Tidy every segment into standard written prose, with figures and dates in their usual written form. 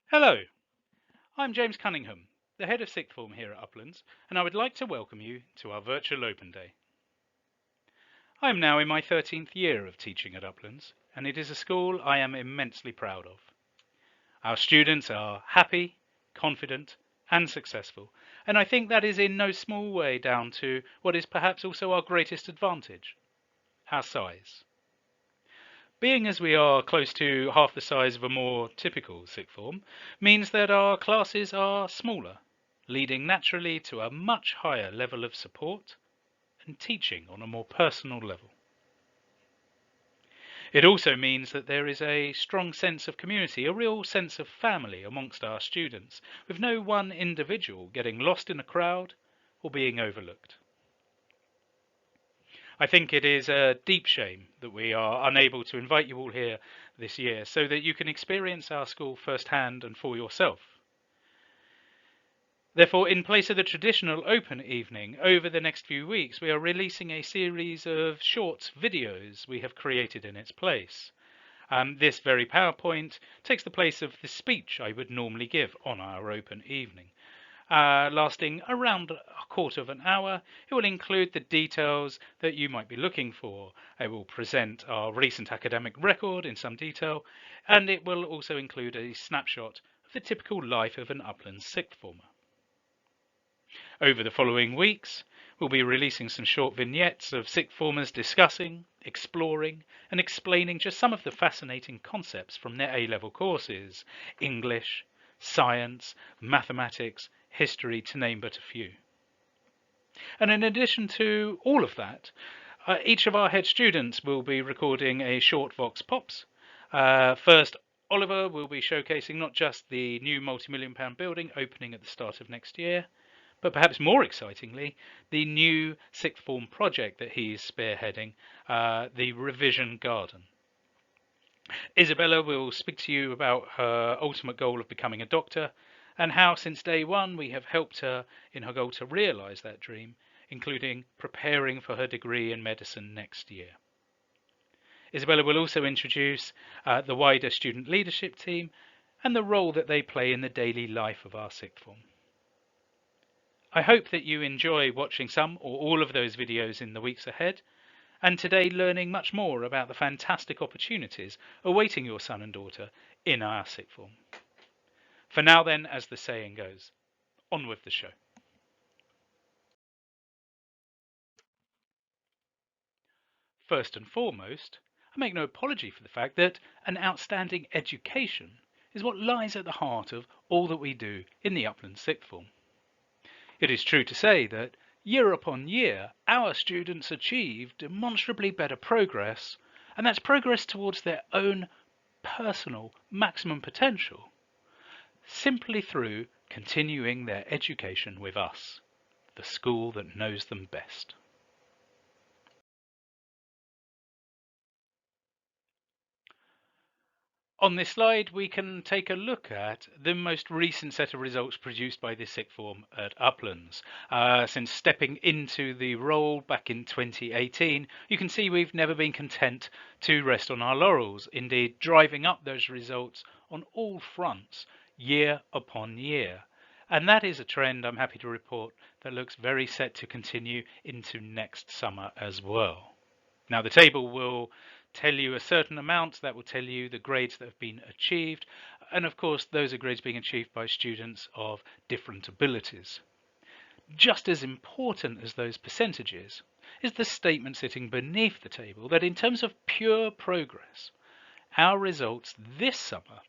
Hello, I'm James Cunningham, the head of sixth form here at Uplands, and I would like to welcome you to our virtual open day. I am now in my 13th year of teaching at Uplands, and it is a school I am immensely proud of. Our students are happy, confident, and successful, and I think that is in no small way down to what is perhaps also our greatest advantage, our size. Being as we are close to half the size of a more typical sixth form means that our classes are smaller, leading naturally to a much higher level of support and teaching on a more personal level. It also means that there is a strong sense of community, a real sense of family amongst our students, with no one individual getting lost in a crowd or being overlooked. I think it is a deep shame that we are unable to invite you all here this year so that you can experience our school firsthand and for yourself. Therefore, in place of the traditional open evening, over the next few weeks, we are releasing a series of short videos we have created in its place. This very PowerPoint takes the place of the speech I would normally give on our open evening. Lasting around a quarter of an hour. It will include the details that you might be looking for. I will present our recent academic record in some detail, and it will also include a snapshot of the typical life of an Uplands sixth former. Over the following weeks, we'll be releasing some short vignettes of sixth formers discussing, exploring, and explaining just some of the fascinating concepts from their A-level courses: English, science, mathematics, history, to name but a few. And in addition to all of that, each of our head students will be recording a short Vox Pops. First, Oliver will be showcasing not just the new multi-million-pound building opening at the start of next year, but perhaps more excitingly, the new sixth form project that he's spearheading, the Revision Garden. Isabella will speak to you about her ultimate goal of becoming a doctor, and how since day one we have helped her in her goal to realise that dream, including preparing for her degree in medicine next year. Isabella will also introduce the wider student leadership team and the role that they play in the daily life of our sixth form. I hope that you enjoy watching some or all of those videos in the weeks ahead, and today learning much more about the fantastic opportunities awaiting your son and daughter in our sixth form. For now then, as the saying goes, on with the show. First and foremost, I make no apology for the fact that an outstanding education is what lies at the heart of all that we do in the Uplands sixth form. It is true to say that year upon year our students achieve demonstrably better progress, and that's progress towards their own personal maximum potential, simply through continuing their education with us, the school that knows them best. On this slide, we can take a look at the most recent set of results produced by this sixth form at Uplands. Since stepping into the role back in 2018, you can see we've never been content to rest on our laurels, indeed driving up those results on all fronts year upon year. And that is a trend, I'm happy to report, that looks very set to continue into next summer as well. Now the table will tell you a certain amount, that will tell you the grades that have been achieved, and of course those are grades being achieved by students of different abilities. Just as important as those percentages is the statement sitting beneath the table that in terms of pure progress, our results this summer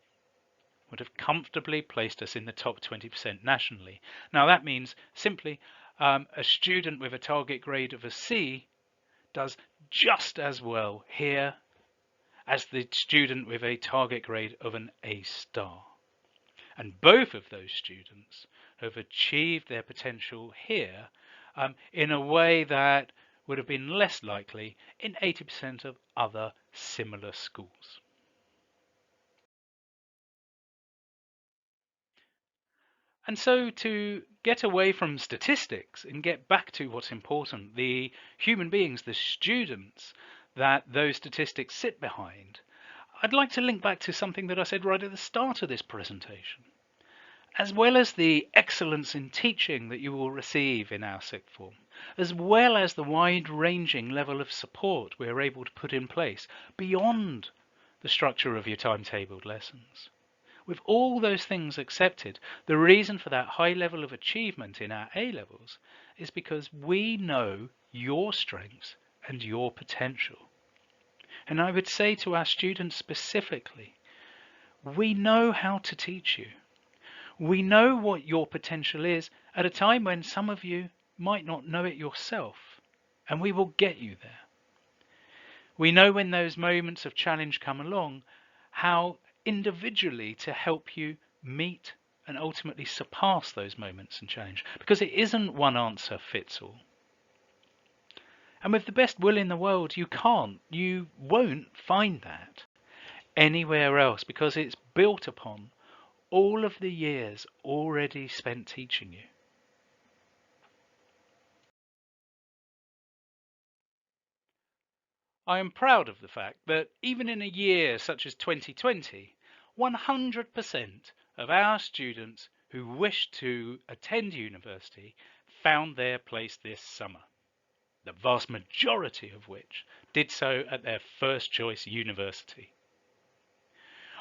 would have comfortably placed us in the top 20% nationally. Now that means simply a student with a target grade of a C does just as well here as the student with a target grade of an A star. And both of those students have achieved their potential here in a way that would have been less likely in 80% of other similar schools. And so to get away from statistics and get back to what's important, the human beings, the students that those statistics sit behind, I'd like to link back to something that I said right at the start of this presentation. As well as the excellence in teaching that you will receive in our sixth form, as well as the wide-ranging level of support we're able to put in place beyond the structure of your timetabled lessons. With all those things accepted, the reason for that high level of achievement in our A-levels is because we know your strengths and your potential. And I would say to our students specifically, we know how to teach you. We know what your potential is at a time when some of you might not know it yourself, and we will get you there. We know when those moments of challenge come along, how individually to help you meet and ultimately surpass those moments and challenge, because it isn't one answer fits all. And with the best will in the world, you won't find that anywhere else, because it's built upon all of the years already spent teaching you. I am proud of the fact that even in a year such as 2020, 100% of our students who wished to attend university found their place this summer, the vast majority of which did so at their first choice university.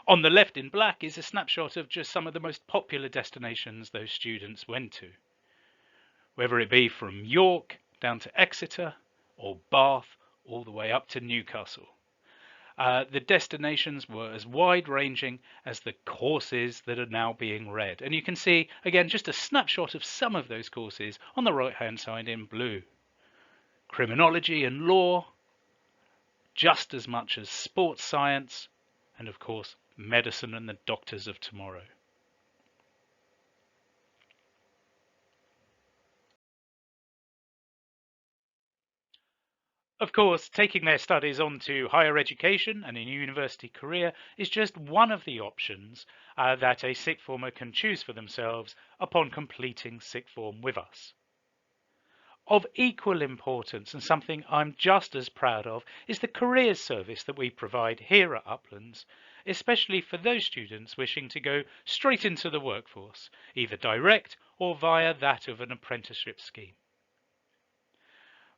On the left in black is a snapshot of just some of the most popular destinations those students went to, whether it be from York down to Exeter or Bath all the way up to Newcastle. The destinations were as wide-ranging as the courses that are now being read. And you can see, again, just a snapshot of some of those courses on the right-hand side in blue. Criminology and law, just as much as sports science, and of course, medicine and the doctors of tomorrow. Of course, taking their studies on to higher education and a university career is just one of the options that a sixth former can choose for themselves upon completing sixth form with us. Of equal importance, and something I'm just as proud of, is the careers service that we provide here at Uplands, especially for those students wishing to go straight into the workforce, either direct or via that of an apprenticeship scheme.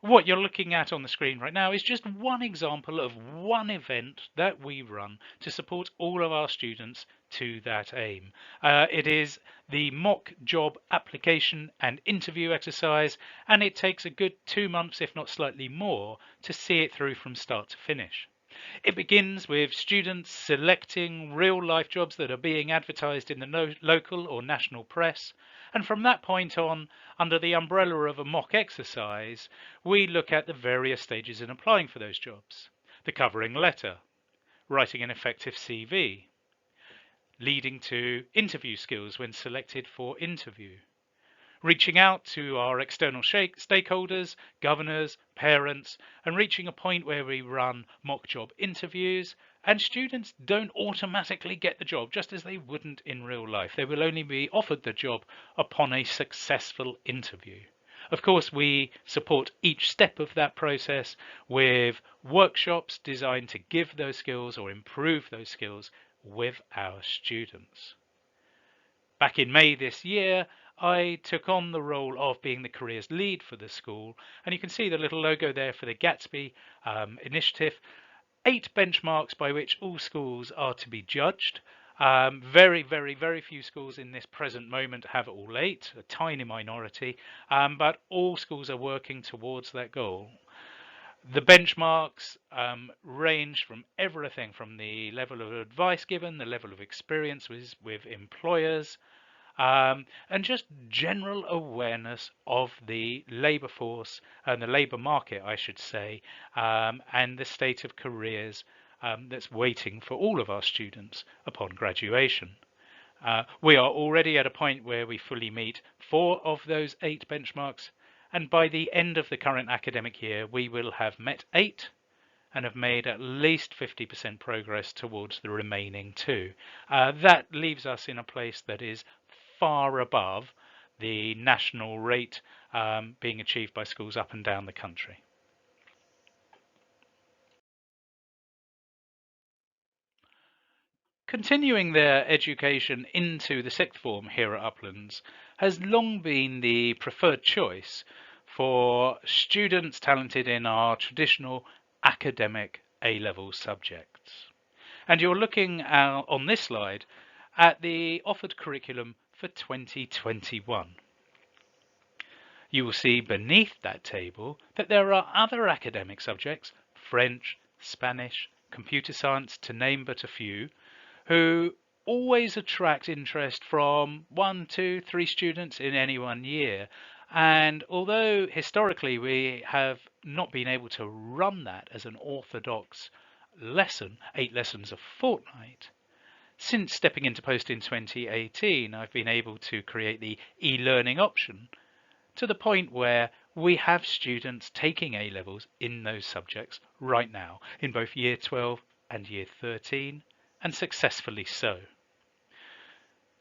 What you're looking at on the screen right now is just one example of one event that we run to support all of our students to that aim. It is the mock job application and interview exercise, and it takes a good 2 months, if not slightly more, to see it through from start to finish. It begins with students selecting real-life jobs that are being advertised in the local or national press, and from that point on, under the umbrella of a mock exercise, we look at the various stages in applying for those jobs. The covering letter, writing an effective CV, leading to interview skills when selected for interview, reaching out to our external stakeholders, governors, parents, and reaching a point where we run mock job interviews, and students don't automatically get the job, just as they wouldn't in real life. They will only be offered the job upon a successful interview. Of course, we support each step of that process with workshops designed to give those skills or improve those skills with our students. Back in May this year, I took on the role of being the careers lead for the school, and you can see the little logo there for the Gatsby initiative. 8 benchmarks by which all schools are to be judged. Very, very, very few schools in this present moment have all 8, a tiny minority, but all schools are working towards that goal. The benchmarks range from everything from the level of advice given, the level of experience with employers, and just general awareness of the labour force and the labour market, I should say, and the state of careers that's waiting for all of our students upon graduation. We are already at a point where we fully meet 4 of those 8 benchmarks, and by the end of the current academic year, we will have met 8 and have made at least 50% progress towards the remaining 2. That leaves us in a place that is far above the national rate being achieved by schools up and down the country. Continuing their education into the sixth form here at Uplands has long been the preferred choice for students talented in our traditional academic A-level subjects. And you're looking on this slide at the offered curriculum for 2021. You will see beneath that table that there are other academic subjects, French, Spanish, computer science, to name but a few, who always attract interest from 1, 2, 3 students in any one year. And although historically we have not been able to run that as an orthodox lesson, 8 lessons a fortnight, since stepping into post in 2018, I've been able to create the e-learning option to the point where we have students taking A-levels in those subjects right now in both year 12 and year 13, and successfully so.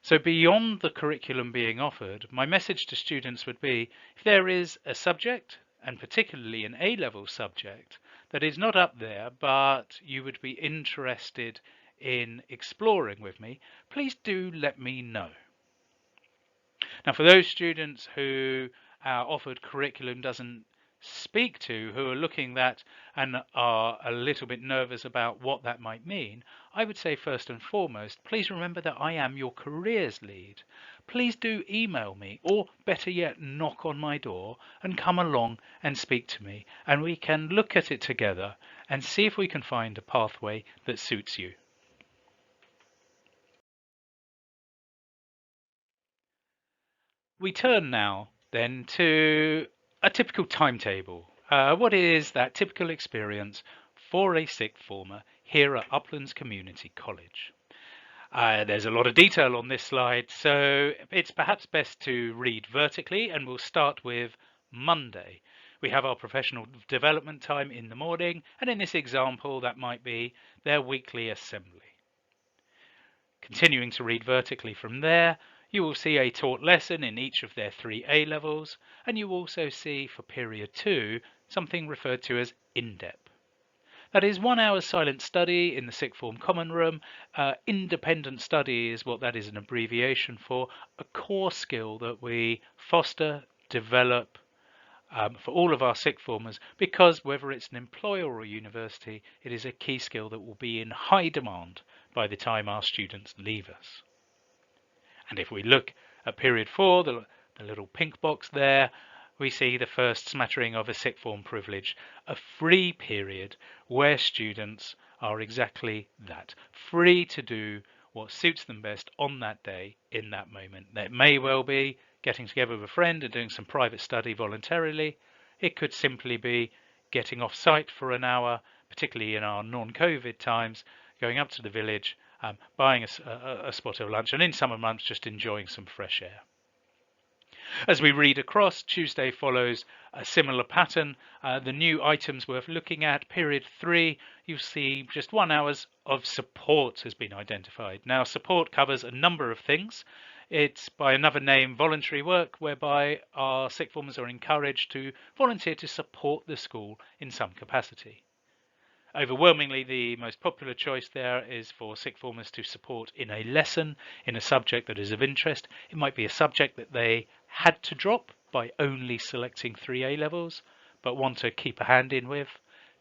So beyond the curriculum being offered, my message to students would be, if there is a subject, and particularly an A-level subject, that is not up there, but you would be interested in exploring with me, please do let me know. Now, for those students who our offered curriculum doesn't speak to, who are looking at and are a little bit nervous about what that might mean, I would say first and foremost, please remember that I am your careers lead. Please do email me, or better yet, knock on my door and come along and speak to me, and we can look at it together and see if we can find a pathway that suits you. We turn now then to a typical timetable. What is that typical experience for a sixth former here at Uplands Community College? There's a lot of detail on this slide, so it's perhaps best to read vertically, and we'll start with Monday. We have our professional development time in the morning, and in this example that might be their weekly assembly. Continuing to read vertically from there, you will see a taught lesson in each of their 3 A-levels, and you also see for period 2 something referred to as in-depth. That is 1 hour's silent study in the sixth form common room. Independent study is what that is an abbreviation for, a core skill that we foster, develop for all of our sixth formers, because whether it's an employer or a university, it is a key skill that will be in high demand by the time our students leave us. And if we look at period 4, the little pink box there, we see the first smattering of a sixth form privilege, a free period where students are exactly that, free to do what suits them best on that day, in that moment. That may well be getting together with a friend and doing some private study voluntarily. It could simply be getting off site for an hour, particularly in our non-COVID times, going up to the village, buying a spot of lunch, and in summer months just enjoying some fresh air. As we read across, Tuesday follows a similar pattern. The new items worth looking at, period 3, you see just 1 hour of support has been identified. Now, support covers a number of things. It's by another name voluntary work, whereby our sixth formers are encouraged to volunteer to support the school in some capacity. Overwhelmingly, the most popular choice there is for sixth formers to support in a lesson, in a subject that is of interest. It might be a subject that they had to drop by only selecting 3 A-levels, but want to keep a hand in with.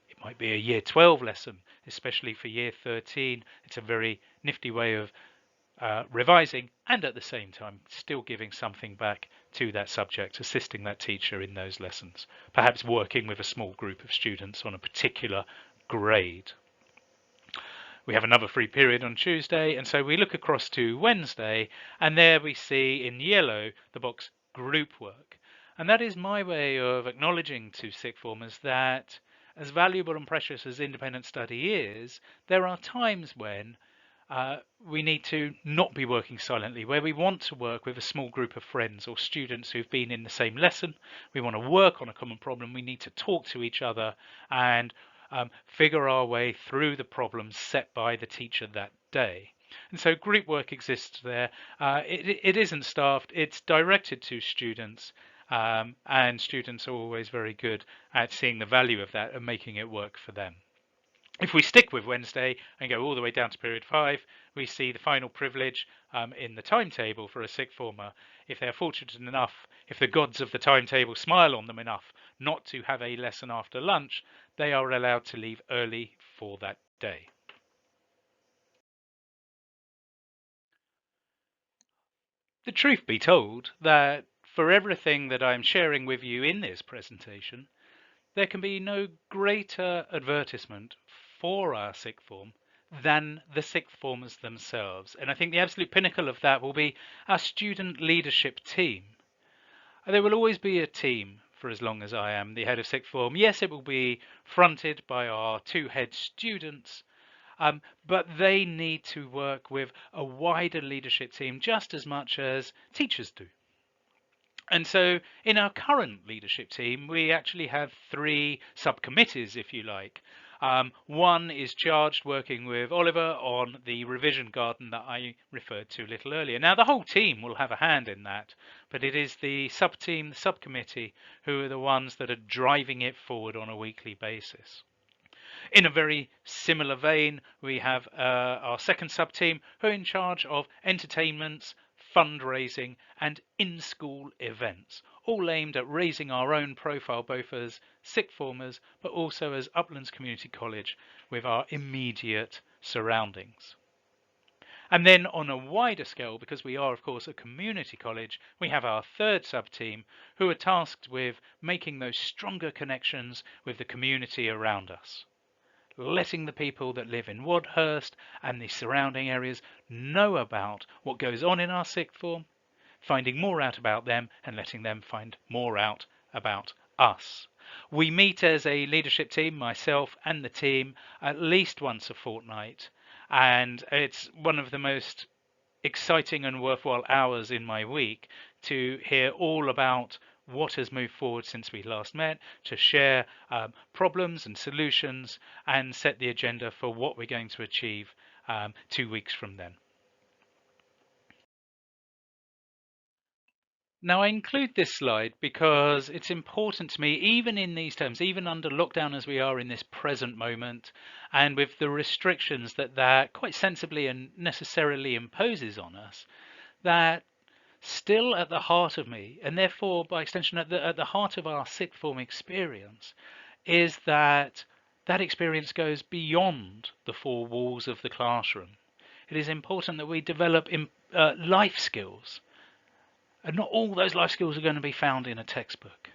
It might be a year 12 lesson, especially for year 13. It's a very nifty way of revising and at the same time still giving something back to that subject, assisting that teacher in those lessons, perhaps working with a small group of students on a particular grade. We have another free period on Tuesday, and so we look across to Wednesday, and there we see in yellow the box group work. And that is my way of acknowledging to sixth formers that, as valuable and precious as independent study is, there are times when we need to not be working silently, where we want to work with a small group of friends or students who've been in the same lesson. We want to work on a common problem. We need to talk to each other and figure our way through the problems set by the teacher that day. And so group work exists there. It isn't staffed, it's directed to students, and students are always very good at seeing the value of that and making it work for them. If we stick with Wednesday and go all the way down to period 5, we see the final privilege in the timetable for a sixth former. If they're fortunate enough, if the gods of the timetable smile on them enough not to have a lesson after lunch, they are allowed to leave early for that day. The truth be told, that for everything that I'm sharing with you in this presentation, there can be no greater advertisement for our sixth form than the sixth formers themselves. And I think the absolute pinnacle of that will be our student leadership team. There will always be a team for as long as I am the head of sixth form. Yes, it will be fronted by our two head students, but they need to work with a wider leadership team just as much as teachers do. And so in our current leadership team, we actually have 3 subcommittees, if you like. One is charged working with Oliver on the revision garden that I referred to a little earlier. Now, the whole team will have a hand in that, but it is the sub-team, the subcommittee, who are the ones that are driving it forward on a weekly basis. In a very similar vein, we have our second sub-team who are in charge of entertainments, fundraising and in-school events, all aimed at raising our own profile both as sixth formers but also as Uplands Community College with our immediate surroundings. And then on a wider scale, because we are of course a community college, we have our third sub-team who are tasked with making those stronger connections with the community around us, letting the people that live in Wadhurst and the surrounding areas know about what goes on in our sixth form, finding more out about them and letting them find more out about us. We meet as a leadership team, myself and the team, at least once a fortnight, and it's one of the most exciting and worthwhile hours in my week to hear all about what has moved forward since we last met, to share problems and solutions and set the agenda for what we're going to achieve 2 weeks from then. Now, I include this slide because it's important to me, even in these terms, even under lockdown as we are in this present moment, and with the restrictions that that quite sensibly and necessarily imposes on us, that still at the heart of me, and therefore by extension at the heart of our sixth form experience, is that that experience goes beyond the 4 walls of the classroom. It is important that we develop life skills, and not all those life skills are going to be found in a textbook.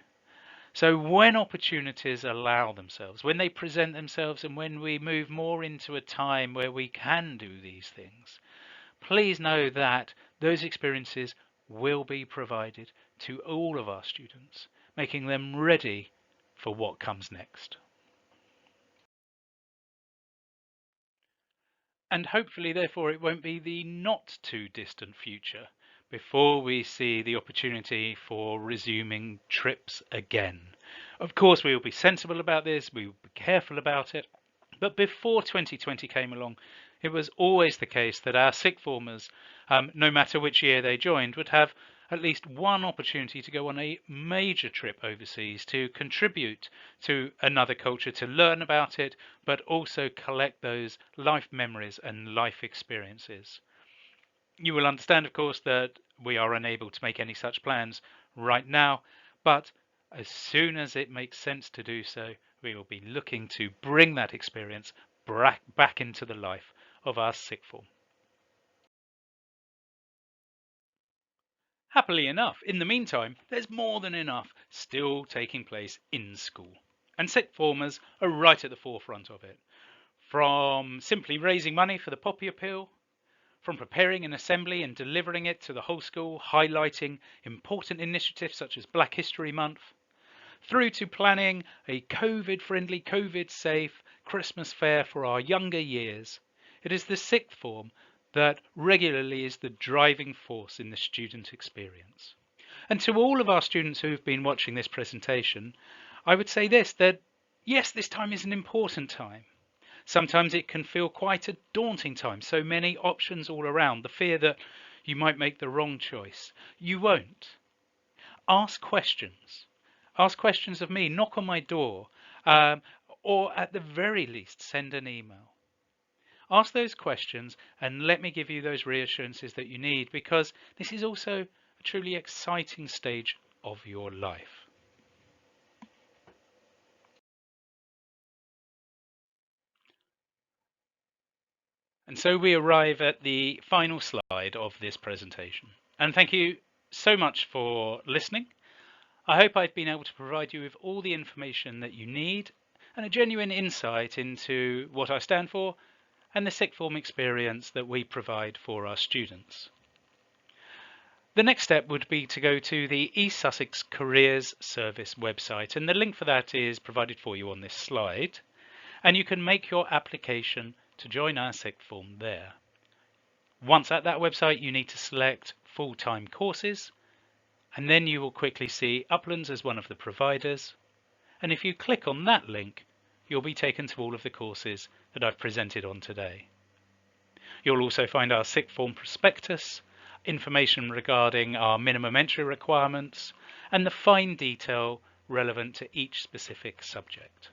So when opportunities allow themselves, when they present themselves, and when we move more into a time where we can do these things, please know that those experiences will be provided to all of our students, making them ready for what comes next. And hopefully, therefore, it won't be the not too distant future before we see the opportunity for resuming trips again. Of course, we will be sensible about this, we will be careful about it, but before 2020 came along, it was always the case that our sixth formers, no matter which year they joined, would have at least one opportunity to go on a major trip overseas to contribute to another culture, to learn about it, but also collect those life memories and life experiences. You will understand, of course, that we are unable to make any such plans right now, but as soon as it makes sense to do so, we will be looking to bring that experience back into the life of our sixth form. Happily enough, in the meantime, there's more than enough still taking place in school, and sixth formers are right at the forefront of it. From simply raising money for the Poppy Appeal, from preparing an assembly and delivering it to the whole school, highlighting important initiatives such as Black History Month, through to planning a COVID-friendly, COVID-safe Christmas fair for our younger years. It is the sixth form that regularly is the driving force in the student experience. And to all of our students who've been watching this presentation, I would say this, that yes, this time is an important time. Sometimes it can feel quite a daunting time, so many options all around, the fear that you might make the wrong choice. You won't. Ask questions. Ask questions of me, knock on my door. or at the very least, send an email. Ask those questions and let me give you those reassurances that you need, because this is also a truly exciting stage of your life. And so we arrive at the final slide of this presentation. And thank you so much for listening. I hope I've been able to provide you with all the information that you need and a genuine insight into what I stand for and the sixth form experience that we provide for our students. The next step would be to go to the East Sussex Careers Service website, and the link for that is provided for you on this slide, and you can make your application to join our sixth form there. Once at that website, you need to select full-time courses, and then you will quickly see Uplands as one of the providers, and if you click on that link, you'll be taken to all of the courses that I've presented on today. You'll also find our sixth form prospectus, information regarding our minimum entry requirements, and the fine detail relevant to each specific subject.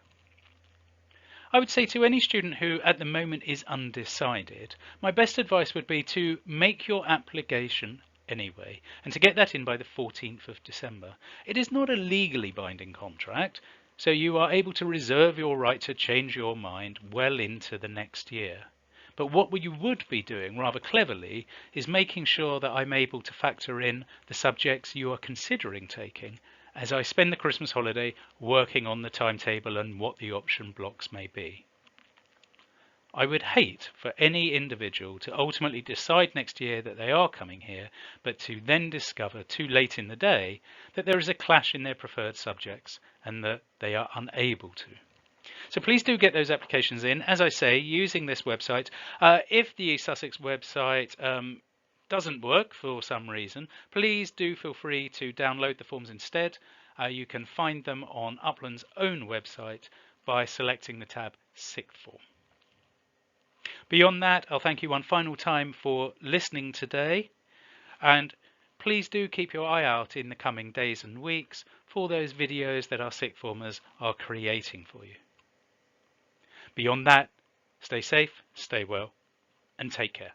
I would say to any student who at the moment is undecided, my best advice would be to make your application anyway, and to get that in by the 14th of December. It is not a legally binding contract, so you are able to reserve your right to change your mind well into the next year. But what you would be doing rather cleverly is making sure that I'm able to factor in the subjects you are considering taking as I spend the Christmas holiday working on the timetable and what the option blocks may be. I would hate for any individual to ultimately decide next year that they are coming here, but to then discover too late in the day that there is a clash in their preferred subjects and that they are unable to. So please do get those applications in, as I say, using this website. If the East Sussex website doesn't work for some reason, please do feel free to download the forms instead. You can find them on Upland's own website by selecting the tab Sixth Form. Beyond that, I'll thank you one final time for listening today, and please do keep your eye out in the coming days and weeks for those videos that our sixth formers are creating for you. Beyond that, stay safe, stay well, and take care.